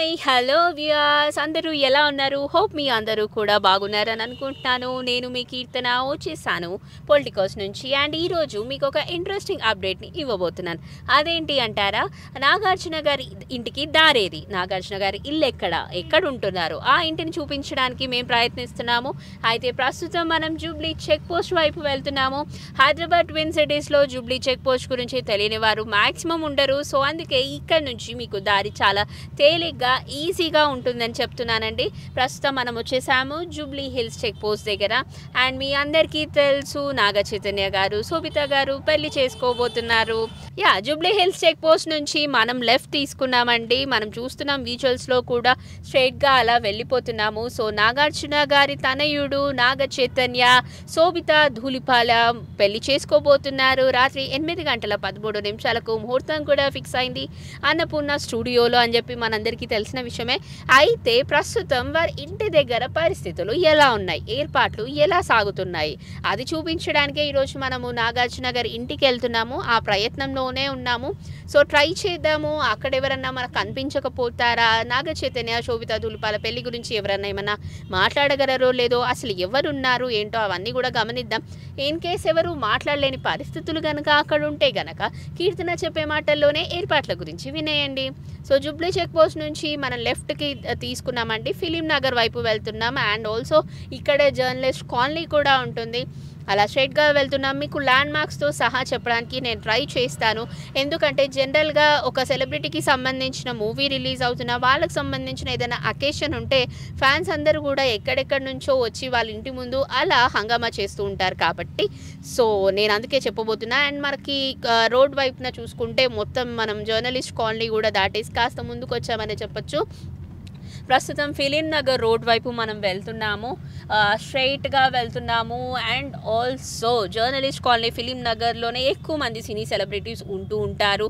Hi hello viewers అందరూ ఎలా ఉన్నారు? హోప్ మీ అందరూ కూడా బాగున్నారని అనుకుంటున్నాను. నేను మీ కీర్తన వచ్చేసాను పొలిటికోస్ నుంచి. అండ్ ఈరోజు మీకు ఒక ఇంట్రెస్టింగ్ అప్డేట్ని ఇవ్వబోతున్నాను. అదేంటి అంటారా? నాగార్జున గారి ఇంటికి దారేది, నాగార్జున గారి ఇల్లు ఎక్కడ ఉంటున్నారు, ఆ ఇంటిని చూపించడానికి మేము ప్రయత్నిస్తున్నాము. అయితే ప్రస్తుతం మనం జూబ్లీ చెక్ పోస్ట్ వైపు వెళ్తున్నాము. హైదరాబాద్ ట్విన్ సిటీస్లో జూబ్లీ చెక్ పోస్ట్ గురించి తెలియని వారు మ్యాక్సిమం ఉండరు. సో అందుకే ఇక్కడ నుంచి మీకు దారి చాలా తేలిగ్గా ఈజీగా ఉంటుందని చెప్తున్నానండి. ప్రస్తుతం మనం వచ్చేసాము జూబ్లీ హిల్స్ చెక్ పోస్ట్ దగ్గర. అండ్ మీ అందరికీ తెలుసు నాగ చైతన్య గారు, శోభిత గారు పెళ్లి చేసుకోబోతున్నారు. జూబ్లీ హిల్స్ చెక్ పోస్ట్ నుంచి మనం లెఫ్ట్ తీసుకున్నామండి. మనం చూస్తున్నాం విజువల్స్లో కూడా స్ట్రైట్గా అలా వెళ్ళిపోతున్నాము. సో నాగార్జున గారి తనయుడు నాగ చైతన్య, శోభిత ధూళిపాల పెళ్లి చేసుకోబోతున్నారు. రాత్రి 8:13 ముహూర్తం కూడా ఫిక్స్ అయింది అన్నపూర్ణ స్టూడియోలో అని చెప్పి మనందరికీ తెలిసిన విషయమే. అయితే ప్రస్తుతం వారి ఇంటి దగ్గర పరిస్థితులు ఎలా ఉన్నాయి, ఏర్పాట్లు ఎలా సాగుతున్నాయి, అది చూపించడానికే ఈరోజు మనము నాగార్జున గారి ఇంటికి వెళ్తున్నాము. ఆ ప్రయత్నంలోనే ఉన్నాము. సో ట్రై చేద్దాము. అక్కడ ఎవరన్నా మనకు కనిపించకపోతారా, నాగ చైతన్య శోభిత ధూళిపాల పెళ్లి గురించి ఎవరన్నా ఏమన్నా మాట్లాడగలరో లేదో, అసలు ఎవరున్నారు ఏంటో అవన్నీ కూడా గమనిద్దాం. ఇన్ కేస్ ఎవరు మాట్లాడలేని పరిస్థితులు కనుక అక్కడ ఉంటే గనక కీర్తన చెప్పే మాటల్లోనే ఏర్పాట్ల గురించి వినేయండి. సో జూబ్లీ చెక్ పోస్ట్ నుంచి మనం లెఫ్ట్కి తీసుకున్నామండి. ఫిలిం నగర్ వైపు వెళ్తున్నాం. అండ్ ఆల్సో ఇక్కడ జర్నలిస్ట్ కాలనీ కూడా ఉంటుంది. అలా స్ట్రైట్గా వెళ్తున్నాం. మీకు ల్యాండ్ మార్క్స్తో సహా చెప్పడానికి నేను ట్రై చేస్తాను. ఎందుకంటే జనరల్గా ఒక సెలబ్రిటీకి సంబంధించిన మూవీ రిలీజ్ అవుతున్న వాళ్ళకి సంబంధించిన ఏదైనా అకేషన్ ఉంటే ఫ్యాన్స్ అందరూ కూడా ఎక్కడెక్కడి నుంచో వచ్చి వాళ్ళ ఇంటి ముందు అలా హంగామా చేస్తూ ఉంటారు. కాబట్టి సో నేను అందుకే చెప్పబోతున్నా. అండ్ మనకి రోడ్ వైపున చూసుకుంటే మొత్తం మనం జర్నలిస్ట్ కాలనీ కూడా దాటేసి కాస్త ముందుకు వచ్చామని చెప్పొచ్చు. ప్రస్తుతం ఫిలిం నగర్ రోడ్ వైపు మనం వెళ్తున్నాము. స్ట్రైట్గా వెళ్తున్నాము. And also journalist colony film నగర్లోనే ఎక్కువ మంది సినీ సెలబ్రిటీస్ ఉంటూ ఉంటారు.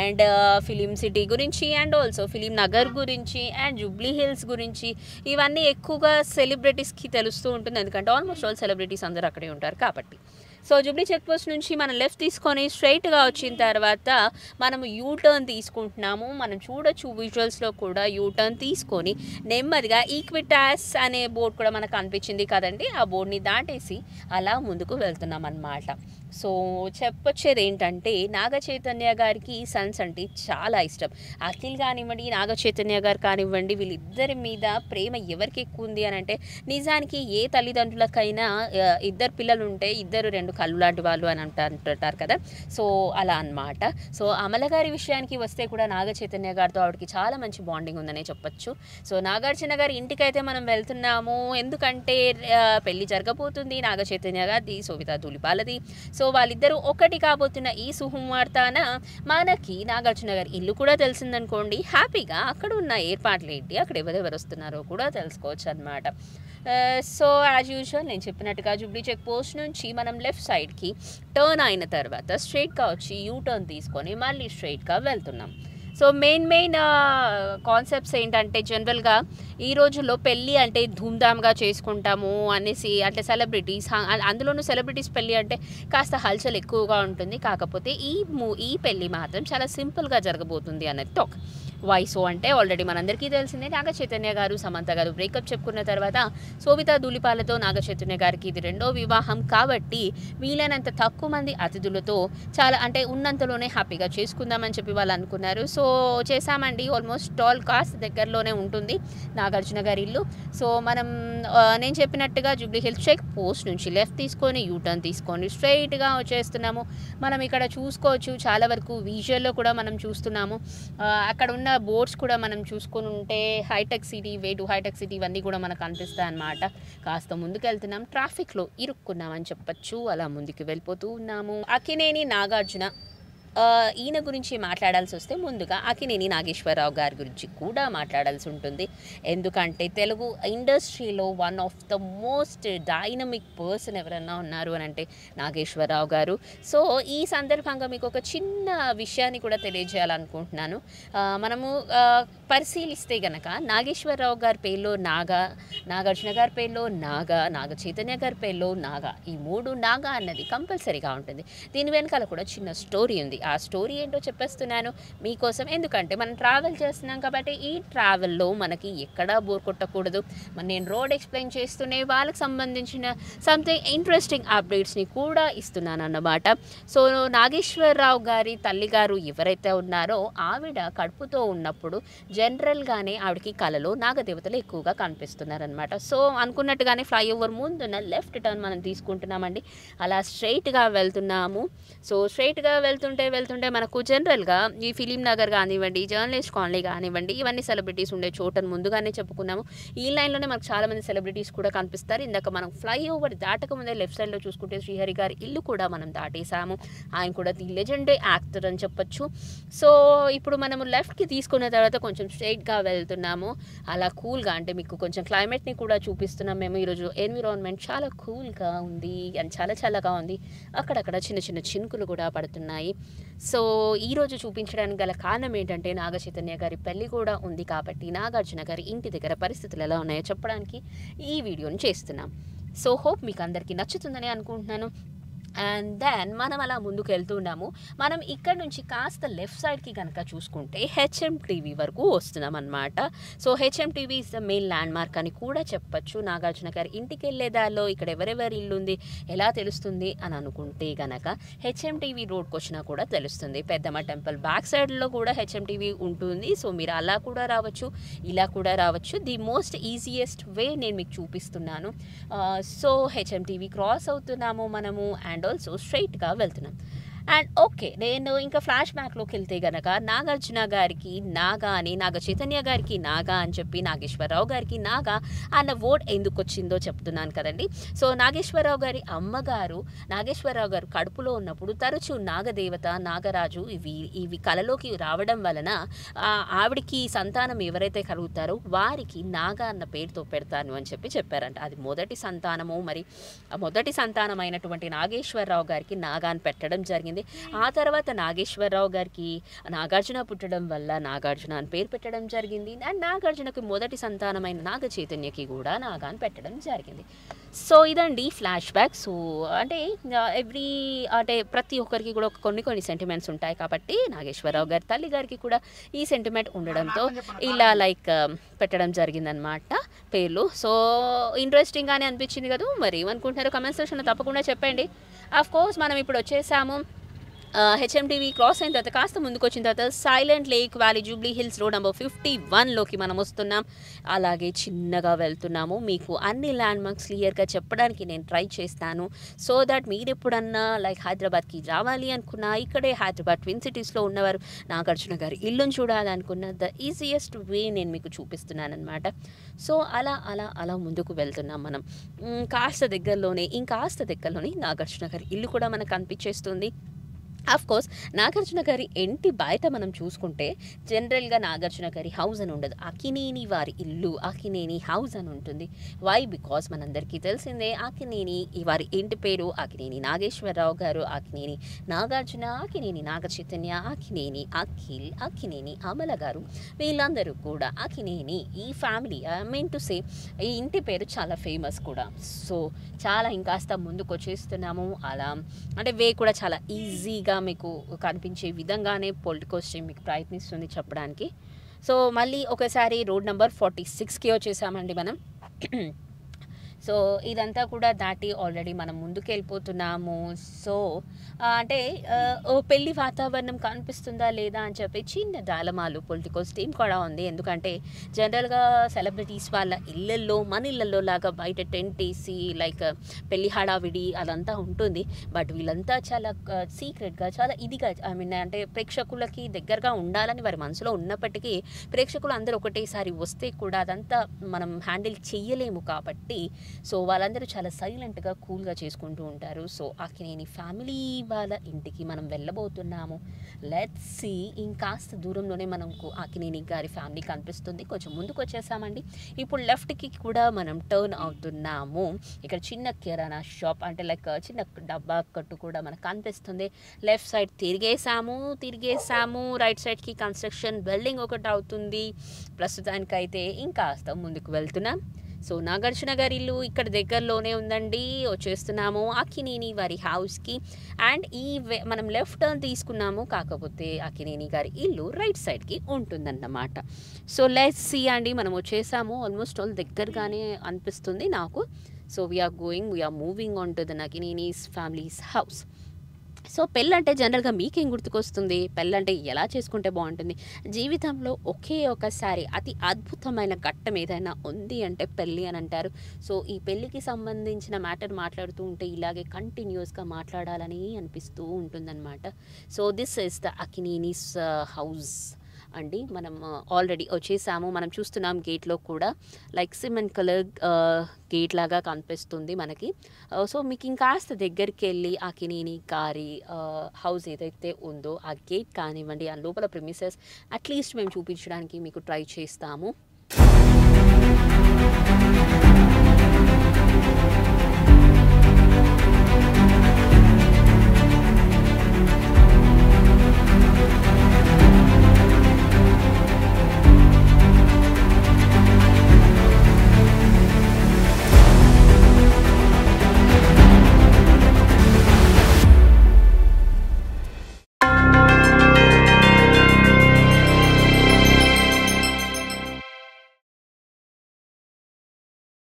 అండ్ ఫిలిం సిటీ గురించి అండ్ ఆల్సో ఫిలిం నగర్ గురించి అండ్ జూబ్లీ హిల్స్ గురించి ఇవన్నీ ఎక్కువగా సెలబ్రిటీస్కి తెలుస్తూ ఉంటుంది. ఎందుకంటే ఆల్మోస్ట్ ఆల్ సెలబ్రిటీస్ అందరూ అక్కడే ఉంటారు కాబట్టి. సో జూబ్లీ చెక్ పోస్ట్ నుంచి మనం లెఫ్ట్ తీసుకొని స్ట్రైట్గా వచ్చిన తర్వాత మనము యూటర్న్ తీసుకుంటున్నాము. మనం చూడొచ్చు విజువల్స్లో కూడా యూటర్న్ తీసుకొని నెమ్మదిగా ఈక్విటాస్ అనే బోర్డు కూడా మనకు అనిపించింది కదండి. ఆ బోర్డుని దాటేసి అలా ముందుకు వెళ్తున్నాం అన్నమాట. సో చెప్పొచ్చేది ఏంటంటే నాగ చైతన్య గారికి సన్స్ అంటే చాలా ఇష్టం. అఖిల్ కానివ్వండి, నాగ చైతన్య గారు కానివ్వండి, వీళ్ళిద్దరి మీద ప్రేమ ఎవరికి ఎక్కువ ఉంది అని అంటే నిజానికి ఏ తల్లిదండ్రులకైనా ఇద్దరు పిల్లలు ఉంటే ఇద్దరు రెండు కళ్ళు లాంటి వాళ్ళు అని అంటుంటారు కదా. సో అలా అన్నమాట. సో అమల గారి విషయానికి వస్తే కూడా నాగ చైతన్య గారితో ఆవిడకి చాలా మంచి బాండింగ్ ఉందనే చెప్పొచ్చు. సో నాగార్జున గారి ఇంటికైతే మనం వెళ్తున్నాము. ఎందుకంటే పెళ్లి జరగబోతుంది నాగ చైతన్య గారిది, శోభిత ధూళిపాలది. సో వాళ్ళిద్దరూ ఒకటి కాబోతున్న ఈ సుముహూర్తాన మనకి నాగార్జున గారి ఇల్లు కూడా తెలిసిందనుకోండి. హ్యాపీగా అక్కడ ఉన్న ఏర్పాట్లు ఏంటి, అక్కడ ఎవరెవరు వస్తున్నారో కూడా తెలుసుకోవచ్చు అనమాట. సో యాజ్ యూజువల్ నేను చెప్పినట్టుగా జూబ్లీ చెక్ పోస్ట్ నుంచి మనం లెఫ్ట్ సైడ్కి టర్న్ అయిన తర్వాత స్ట్రైట్గా వచ్చి యూటర్న్ తీసుకొని మళ్ళీ స్ట్రైట్గా వెళ్తున్నాం. సో మెయిన్ కాన్సెప్ట్స్ ఏంటంటే జనరల్గా ఈ రోజుల్లో పెళ్ళి అంటే ధూమ్ధామ్గా చేసుకుంటాము అనేసి, అంటే సెలబ్రిటీస్, అందులోనూ సెలబ్రిటీస్ పెళ్ళి అంటే కాస్త హల్చల్ ఎక్కువగా ఉంటుంది. కాకపోతే ఈ పెళ్ళి మాత్రం చాలా సింపుల్గా జరగబోతుంది అనేది టాక్. వైసో అంటే ఆల్రెడీ మనందరికీ తెలిసిందే. నాగ చైతన్య గారు సమంత గారు బ్రేకప్ చెప్పుకున్న తర్వాత శోభిత ధూళిపాలతో నాగ చైతన్య గారికి ఇది రెండో వివాహం కాబట్టి వీలైనంత తక్కువ మంది అతిథులతో చాలా అంటే ఉన్నంతలోనే హ్యాపీగా చేసుకుందామని చెప్పి వాళ్ళు అనుకున్నారు. సో చేశామండి. ఆల్మోస్ట్ ఆల్ కాస్ట్ దగ్గరలోనే ఉంటుంది నాగార్జున గారి ఇల్లు. సో మనం నేను చెప్పినట్టుగా జూబ్లీ హిల్స్ చెక్ పోస్ట్ నుంచి లెఫ్ట్ తీసుకొని యూటర్న్ తీసుకొని స్ట్రైట్గా వచ్చేస్తున్నాము. మనం ఇక్కడ చూసుకోవచ్చు చాలా వరకు విజువల్లో కూడా మనం చూస్తున్నాము. అక్కడ ఉన్న బోర్డ్స్ కూడా మనం చూసుకొని ఉంటే hitech city, way to hitech city ఇవన్నీ కూడా మనకు కనిపిస్తాయి అన్నమాట. కాస్త ముందుకు వెళ్తున్నాం. ట్రాఫిక్లో ఇరుక్కున్నామని చెప్పచ్చు. అలా ముందుకు వెళ్ళిపోతూ ఉన్నాము. అక్కినేని నాగార్జున ఈయన గురించి మాట్లాడాల్సి వస్తే ముందుగా అక్కినేని నాగేశ్వరరావు గారి గురించి కూడా మాట్లాడాల్సి ఉంటుంది. ఎందుకంటే తెలుగు ఇండస్ట్రీలో one of the most dynamic person ఎవరన్నా ఉన్నారు అని అంటే నాగేశ్వరరావు గారు. సో ఈ సందర్భంగా మీకు ఒక చిన్న విషయాన్ని కూడా తెలియజేయాలనుకుంటున్నాను. మనము పరిశీలిస్తే గనక నాగేశ్వరరావు గారి పేరులో నాగార్జున గారి పేరులో నాగ చైతన్య గారి పేరులో నాగ, ఈ మూడు నాగ అన్నది కంపల్సరీగా ఉంటుంది. దీని వెనకాల కూడా చిన్న స్టోరీ ఉంది. ఆ స్టోరీ ఏంటో చెప్పేస్తున్నాను మీకోసం. ఎందుకంటే మనం ట్రావెల్ చేస్తున్నాం కాబట్టి ఈ ట్రావెల్లో మనకి ఎక్కడా బోర్ కొట్టకూడదు. నేను రోడ్ ఎక్స్ప్లెయిన్ చేస్తూనే వాళ్ళకి సంబంధించిన సంథింగ్ ఇంట్రెస్టింగ్ అప్డేట్స్ని కూడా ఇస్తున్నాను అన్నమాట. సో నాగేశ్వరరావు గారి తల్లిగారు ఎవరైతే ఉన్నారో ఆవిడ కడుపుతో ఉన్నప్పుడు జనరల్గానే ఆవిడకి కలలో నాగదేవతలు ఎక్కువగా కనిపిస్తున్నారనమాట. సో అనుకున్నట్టుగానే ఫ్లైఓవర్ ముందున్న లెఫ్ట్ టర్న్ మనం తీసుకుంటున్నామండి. అలా స్ట్రైట్గా వెళ్తున్నాము. సో స్ట్రైట్గా వెళ్తుంటే మనకు జనరల్గా ఈ ఫిలిం నగర్ కానివ్వండి, జర్నలిస్ట్ కాలనీ కానివ్వండి, ఇవన్నీ సెలబ్రిటీస్ ఉండే చోటను ముందుగానే చెప్పుకున్నాము. ఈ లైన్లోనే మనకు చాలామంది సెలబ్రిటీస్ కూడా కనిపిస్తారు. ఇందాక మనం ఫ్లైఓవర్ దాటక ముందే లెఫ్ట్ సైడ్లో చూసుకుంటే శ్రీహరి గారి ఇల్లు కూడా మనం దాటేసాము. ఆయన కూడా ది లెజెండరీ యాక్టర్ అని చెప్పొచ్చు. సో ఇప్పుడు మనము లెఫ్ట్కి తీసుకున్న తర్వాత కొంచెం స్ట్రైట్గా వెళ్తున్నాము. అలా కూల్గా అంటే మీకు కొంచెం క్లైమేట్ని కూడా చూపిస్తున్నాం మేము. ఈరోజు ఎన్విరాన్మెంట్ చాలా కూల్గా ఉంది అండ్ చాలా చల్లగా ఉంది. అక్కడక్కడ చిన్న చిన్న చినుకులు కూడా పడుతున్నాయి. సో ఈరోజు చూపించడానికి గల కారణం ఏంటంటే నాగ చైతన్య గారి పెళ్లి కూడా ఉంది కాబట్టి నాగార్జున గారి ఇంటి దగ్గర పరిస్థితులు ఎలా ఉన్నాయో చెప్పడానికి ఈ వీడియోని చేస్తున్నాం. సో హోప్ మీకు అందరికీ నచ్చుతుందని అనుకుంటున్నాను. అండ్ దెన్ మనం అలా ముందుకు వెళ్తున్నాము. మనం ఇక్కడ నుంచి కాస్త లెఫ్ట్ సైడ్కి కనుక చూసుకుంటే హెచ్ఎంటీవీ వరకు వస్తున్నాం అనమాట. So HMTV is the main land mark అని కూడా చెప్పచ్చు. నాగార్జున గారి ఇంటికి వెళ్ళేదాల్లో ఇక్కడ ఎవరెవరి ఇల్లు ఉంది ఎలా తెలుస్తుంది అని అనుకుంటే గనక హెచ్ఎంటీవీ రోడ్కి వచ్చినా కూడా తెలుస్తుంది. పెద్దమ్మ టెంపుల్ బ్యాక్ సైడ్లో కూడా హెచ్ఎంటీవీ ఉంటుంది. సో మీరు అలా కూడా రావచ్చు, ఇలా కూడా రావచ్చు. ది మోస్ట్ ఈజియెస్ట్ వే నేను మీకు చూపిస్తున్నాను. సో హెచ్ఎంటీవీ క్రాస్ అవుతున్నాము మనము అండ్ ఆల్సో స్ట్రైట్గా వెళ్తున్నాం. అండ్ ఓకే, నేను ఇంకా ఫ్లాష్ బ్యాక్లోకి వెళ్తే గనక నాగార్జున గారికి నాగా అని, నాగ చైతన్య గారికి నాగా అని చెప్పి నాగేశ్వరరావు గారికి నాగా అన్న వర్డ్ ఎందుకు వచ్చిందో చెప్తున్నాను కదండి. సో నాగేశ్వరరావు గారి అమ్మగారు నాగేశ్వరరావు గారు కడుపులో ఉన్నప్పుడు తరచూ నాగదేవత, నాగరాజు ఇవి కలలోకి రావడం వలన ఆవిడికి సంతానం ఎవరైతే కలుగుతారో వారికి నాగా అన్న పేరుతో పెడతాను అని చెప్పారంట. అది మొదటి సంతానము. మరి మొదటి సంతానం అయినటువంటి నాగేశ్వరరావు గారికి నాగా అని పెట్టడం జరిగింది. ఆ తర్వాత నాగేశ్వరరావు గారికి నాగార్జున పుట్టడం వల్ల నాగార్జున అని పేరు పెట్టడం జరిగింది. అండ్ నాగార్జునకి మొదటి సంతానమైన నాగ చైతన్యకి కూడా నాగా అని పెట్టడం జరిగింది. సో ఇదండి ఫ్లాష్ బ్యాక్. సో అంటే ప్రతి ఒక్కరికి కూడా కొన్ని సెంటిమెంట్స్ ఉంటాయి కాబట్టి నాగేశ్వరరావు గారి తల్లి గారికి కూడా ఈ సెంటిమెంట్ ఉండడంతో ఇలా పెట్టడం జరిగిందనమాట పేర్లు. సో ఇంట్రెస్టింగ్గానే అనిపించింది కదా. మరి ఏమనుకుంటున్నారో కమెంట్ సెక్షన్లో తప్పకుండా చెప్పండి. ఆఫ్ కోర్స్ మనం ఇప్పుడు వచ్చేసాము హెచ్ఎంటీవీ క్రాస్ అయిన తర్వాత కాస్త ముందుకు వచ్చిన తర్వాత silent lake valley Jubilee Hills road number 51లోకి మనం వస్తున్నాం. అలాగే చిన్నగా వెళ్తున్నాము. మీకు అన్ని ల్యాండ్ మార్క్స్ క్లియర్గా చెప్పడానికి నేను ట్రై చేస్తాను. సో దట్ మీరు ఎప్పుడన్నా హైదరాబాద్కి రావాలి అనుకున్నా, ఇక్కడే హైదరాబాద్ ట్విన్ సిటీస్లో ఉన్నవారు నాగార్జున గారి ఇల్లును చూడాలనుకున్న ద ఈజియెస్ట్ వే నేను మీకు చూపిస్తున్నాను అనమాట. సో అలా ముందుకు వెళ్తున్నాం మనం. ఇంకాస్త దగ్గరలోనే నాగార్జున గారి ఇల్లు కూడా మనకు కనిపించేస్తుంది. ఆఫ్ కోర్స్ నాగార్జున గారి ఇంటి బయట మనం చూసుకుంటే జనరల్గా నాగార్జున గారి హౌస్ అని ఉండదు, అక్కినేని వారి ఇల్లు, అక్కినేని హౌస్ అని ఉంటుంది. వై? బికాస్ మనందరికీ తెలిసిందే అక్కినేని వారి ఇంటి పేరు అక్కినేని నాగేశ్వరరావు గారు, అక్కినేని నాగార్జున, అక్కినేని నాగ చైతన్య, అక్కినేని అఖిల్, అక్కినేని అమల గారు, వీళ్ళందరూ కూడా అక్కినేని ఈ ఫ్యామిలీ టు సే ఈ ఇంటి పేరు చాలా ఫేమస్ కూడా. సో చాలా ఇంకాస్త ముందుకు వచ్చేస్తున్నాము. అలా అంటే వే కూడా చాలా ఈజీగా మీకు కనిపించే విధంగానే పొలిటికల్ స్ట్రీమ్ మీకు ప్రయత్నిస్తుంది చెప్పడానికి. సో మళ్ళీ ఒకసారి రోడ్ నెంబర్ 46కి వచ్చేసామండి మనం. సో ఇదంతా కూడా దాటి ఆల్రెడీ మనం ముందుకు వెళ్ళిపోతున్నాము. సో అంటే పెళ్లి వాతావరణం కనిపిస్తుందా లేదా అని చెప్పి చిన్న డైలమాలు పొలిటికల్ స్టీమ్ కూడా ఉంది. ఎందుకంటే జనరల్గా సెలబ్రిటీస్ వాళ్ళ ఇళ్ళల్లో మన ఇళ్ళల్లో లాగా బయట టెంట్ వేసి పెళ్లి హడావిడి అదంతా ఉంటుంది. బట్ వీళ్ళంతా చాలా సీక్రెట్గా, చాలా ఇదిగా అంటే ప్రేక్షకులకి దగ్గరగా ఉండాలని వారి మనసులో ఉన్నప్పటికీ ప్రేక్షకులు అందరూ ఒకటేసారి వస్తే కూడా అదంతా మనం హ్యాండిల్ చెయ్యలేము కాబట్టి సో వాళ్ళందరూ చాలా సైలెంట్గా కూల్గా చేసుకుంటూ ఉంటారు. సో అక్కినేని ఫ్యామిలీ వాళ్ళ ఇంటికి మనం వెళ్ళబోతున్నాము. Let's see. ఇంకాస్త దూరంలోనే మనకు అక్కినేని గారి ఫ్యామిలీ కనిపిస్తుంది. కొంచెం ముందుకు వచ్చేసామండి. ఇప్పుడు లెఫ్ట్కి కూడా మనం టర్న్ అవుతున్నాము. ఇక్కడ చిన్న కిరాణా షాప్ అంటే చిన్న డబ్బా కట్టు కూడా మనకు కనిపిస్తుంది. లెఫ్ట్ సైడ్ తిరిగేసాము. రైట్ సైడ్కి కన్స్ట్రక్షన్ బిల్డింగ్ ఒకటి అవుతుంది. ప్రస్తుతానికైతే ఇంకాస్త ముందుకు వెళ్తున్నాం. సో నాగార్జున గారి ఇల్లు ఇక్కడ దగ్గరలోనే ఉందండి. వచ్చేస్తున్నాము అక్కినేని వారి హౌస్కి. అండ్ మనం లెఫ్ట్ టర్న్ తీసుకున్నాము, కాకపోతే అక్కినేని గారి ఇల్లు రైట్ సైడ్కి ఉంటుందన్నమాట. సో లెట్స్ సీ అండి, మనం వచ్చేసాము. ఆల్మోస్ట్ ఆల్ దగ్గరగానే అనిపిస్తుంది నాకు. So we're moving on to the Akkinenis family's house. So పెళ్ళంటే జనరల్గా మీకేం గుర్తుకొస్తుంది? పెళ్ళంటే ఎలా చేసుకుంటే బాగుంటుంది? జీవితంలో ఒకే ఒకసారి అతి అద్భుతమైన ఘట్టం ఏదైనా ఉంది అంటే పెళ్ళి అని అంటారు. సో ఈ పెళ్ళికి సంబంధించిన మ్యాటర్ మాట్లాడుతూ ఉంటే ఇలాగే కంటిన్యూస్గా మాట్లాడాలని అనిపిస్తూ ఉంటుందన్నమాట. So this is the Akkinenis house అండి. మనం ఆల్రెడీ వచ్చేసాము. మనం చూస్తున్నాం గేట్లో కూడా లైక్ సిమెంట్ కలర్ గేట్ లాగా కనిపిస్తుంది మనకి. సో మీకు ఇంకాస్త దగ్గరికి వెళ్ళి అక్కినేని గారి హౌస్ ఏదైతే ఉందో ఆ గేట్ కానివ్వండి, ఆ లోపల ప్రిమిసెస్ అట్లీస్ట్ మేము చూపించడానికి మీకు ట్రై చేస్తాము.